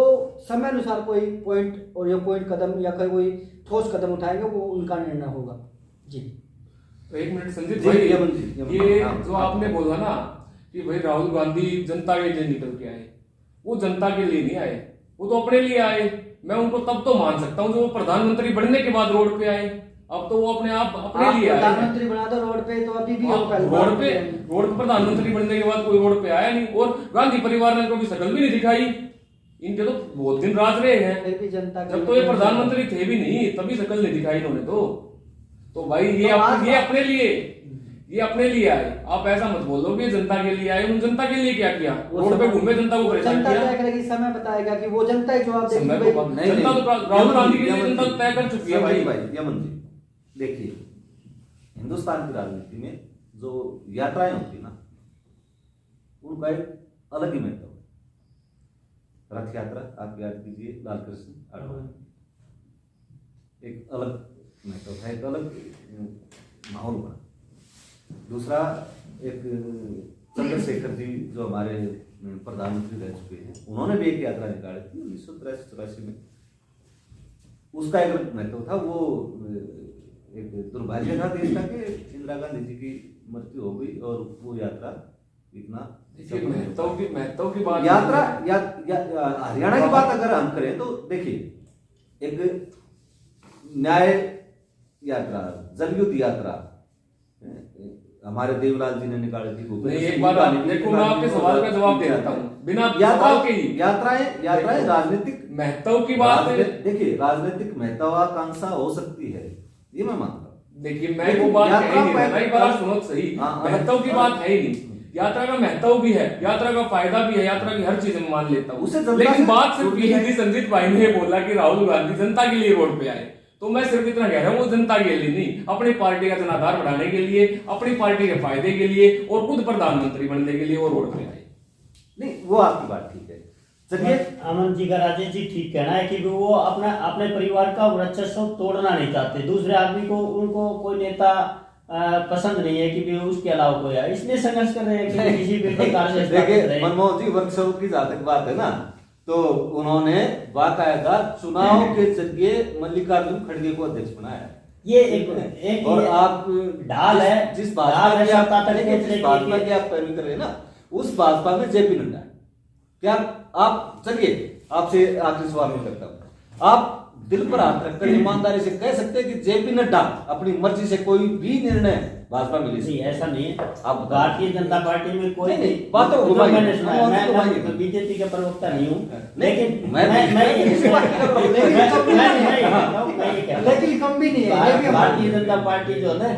समय अनुसार कोई पॉइंट और ये पॉइंट कदम या कोई ठोस कदम उठाएंगे, वो उनका निर्णय होगा। जी तो एक मिनट संजीत जी, भाई, यमन जी, ये हाँ, जो आपने बोला ना कि भाई राहुल गांधी जनता के लिए निकल के आए, वो जनता के लिए नहीं आए, वो तो अपने लिए आए। मैं उनको तब तो मान सकता हूँ जो वो प्रधानमंत्री बनने के बाद रोड पे आए। अब तो वो अपने आप अपने लिए आए। प्रधानमंत्री बना दो रोड पे, तो अभी भी रोड पे प्रधानमंत्री बनने के बाद कोई रोड पे आया नहीं, और गांधी परिवार ने कभी शकल भी नहीं दिखाई। इनके तो बहुत दिन राज रहे हैं, फिर भी जनता जब तो ये प्रधानमंत्री थे भी नहीं तभी शकल नहीं दिखाई इन्होंने। तो भाई ये अपने लिए आए। आप ऐसा मत बोलो कि जनता के लिए आए। उन जनता के लिए क्या किया? रोड पे घूमे, जनता को परेशान जनता किया। तय करेगी, समय बताएगा कि वो जनता ही जवाब देगी। समय को भाई, जनता तो राहुल गांधी के लिए जनता तय कर चुकी है भाई। यमन जी देखिए, हिंदुस्तान की राजनीति में जो यात्राएं होती ना, उनका एक अलग ही महत्व है। रथ यात्रा आप याद कीजिए, लाल कृष्ण आडवाणी, एक अलग महत्व था, एक अलग माहौल बना। दूसरा, एक चंद्रशेखर जी जो हमारे प्रधानमंत्री रह चुके हैं, उन्होंने भी एक यात्रा निकाली थी 1983-84 में। उसका एक महत्व था। वो एक दुर्भाग्य था देश का कि इंदिरा गांधी जी की मृत्यु हो गई और वो यात्रा इतना महत्व की बात यात्रा हरियाणा की बात अगर हम करें तो देखिए, एक न्याय यात्रा, जलयुद्ध यात्रा हमारे देवलाल जी ने निकाली थी। एक बार देखो, मैं आपके सवाल का जवाब दे देता हूँ बिना सवाल के ही। यात्राएं राजनीतिक महत्व की बात है। देखिए, राजनीतिक महत्वाकांक्षा हो सकती है, ये मैं मानता हूँ। देखिए, मैं वो बात है ही नहीं, बात सुनो सही। महत्व की बात है ही नहीं। यात्रा का महत्व भी है, यात्रा का फायदा भी है, यात्रा की हर चीज में मान लेता हूँ। लेकिन बात सिर्फ यही थी, संजीत भाई ने बोला कि राहुल गांधी जनता के लिए रोड पे आए, तो मैं सिर्फ इतना कह रहा हूँ, वो जनता के लिए नहीं, अपनी पार्टी का जनाधार बढ़ाने के लिए, अपनी पार्टी के फायदे के लिए और खुद प्रधानमंत्री बनने के लिए वो रोड पे आए। नहीं, वो आपकी बात ठीक है। चलिए, अमन जी का राजेश जी ठीक कहना है कि वो अपने परिवार का वर्चस्व तोड़ना नहीं चाहते। दूसरे आदमी को, उनको कोई नेता पसंद नहीं है कि भी उसके अलावा कोई है, इसलिए संघर्ष कर रहे हैं कि किसी भी प्रकार से। देखिए, मनमोहन जी वर्कशॉप की जहां तक बात है ना, तो उन्होंने बाकायदा चुनाव के जरिए मल्लिकार्जुन खड़गे को अध्यक्ष बनाया। ये एक और आप ढाल है, जिस भाजपा की आप पैरवी कर रहे हैं ना, उस भाजपा में जेपी नड्डा है। क्या आप, चलिए आपसे आखिरी सवाल में करता हूं, आप दिल पर हाथ रखकर ईमानदारी से कह सकते हैं कि जेपी नड्डा अपनी मर्जी से कोई भी निर्णय भाजपा में ले सकते? ऐसा नहीं है। आप भारतीय जनता पार्टी में कोई बातों को मैंने सुना है, मैं बीजेपी का प्रवक्ता नहीं हूँ, लेकिन लेकिन कम भी नहीं है। भारतीय जनता पार्टी जो है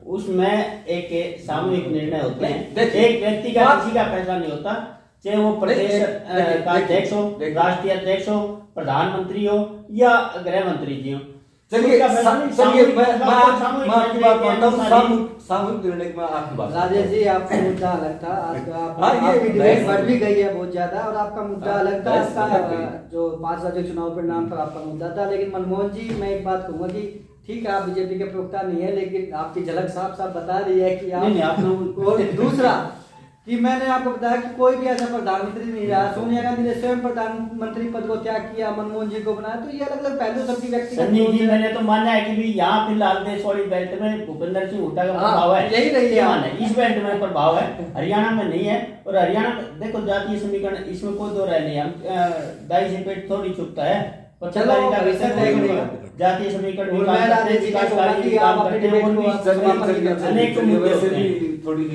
उसमें एक सामूहिक निर्णय होते हैं, एक व्यक्ति का किसी का फैसला नहीं होता, चाहे वो प्रदेश का अध्यक्ष हो, राष्ट्रीय अध्यक्ष हो, प्रधानमंत्री हो या गृह मंत्री जी हो। चलिए, सामूहिक निर्णय में आपकी बात। राजेश जी, आपका मुद्दा अलग था, आपकी डिबेट बढ़ भी गई है बहुत ज्यादा, और आपका मुद्दा अलग था, आपका जो 5 राज्य चुनाव परिणाम पर आपका मुद्दा था। लेकिन मनमोहन जी, मैं एक बात कहूंगा कि ठीक है, आप बीजेपी के प्रवक्ता नहीं है, लेकिन आपकी झलक साफ बता रही है कि आप। और दूसरा कि मैंने आपको बताया कि कोई भी ऐसा प्रधानमंत्री नहीं रहा, सोनिया गांधी ने स्वयं प्रधानमंत्री पद को त्याग किया, मनमोहन जी को बनाया, तो ये अलग अलग पहलू सबकी व्यक्तिगत। संजीव जी, मैंने तो माना है कि भी यहाँ फिलहाल देश वाली बेल्ट में भूपेंद्र सिंह हुड्डा का प्रभाव है, यही रही है, इस बेल्ट में प्रभाव है, हरियाणा में नहीं है। और हरियाणा में देखो, जातीय समीकरण इसमें कोई दो राय नहीं है, हम दाई से पेट थोड़ी चुपता है, जातीय समीकरण थोड़ी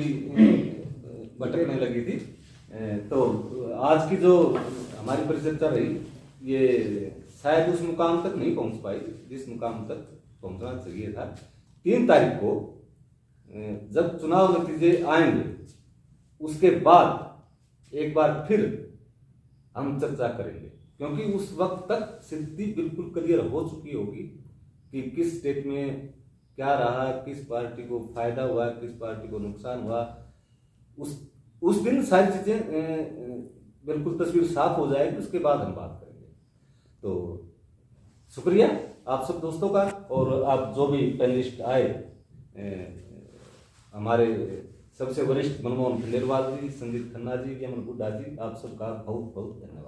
भटकने लगी थी, तो आज की जो हमारी परिचर्चा रही ये शायद उस मुकाम तक नहीं पहुंच पाई जिस मुकाम तक पहुंचना चाहिए था। 3 तारीख को जब चुनाव नतीजे आएंगे उसके बाद एक बार फिर हम चर्चा करेंगे, क्योंकि उस वक्त तक स्थिति बिल्कुल क्लियर हो चुकी होगी कि किस स्टेट में क्या रहा, किस पार्टी को फायदा हुआ, किस पार्टी को नुकसान हुआ। उस दिन सारी चीजें बिल्कुल तस्वीर साफ हो जाएगी, उसके बाद हम बात करेंगे। तो शुक्रिया आप सब दोस्तों का, और आप जो भी पैनलिस्ट आए, हमारे सबसे वरिष्ठ मनमोहन खंडेलवाल जी, संजीत खन्ना जी, यमन बुड्ढा जी, आप सबका बहुत बहुत धन्यवाद।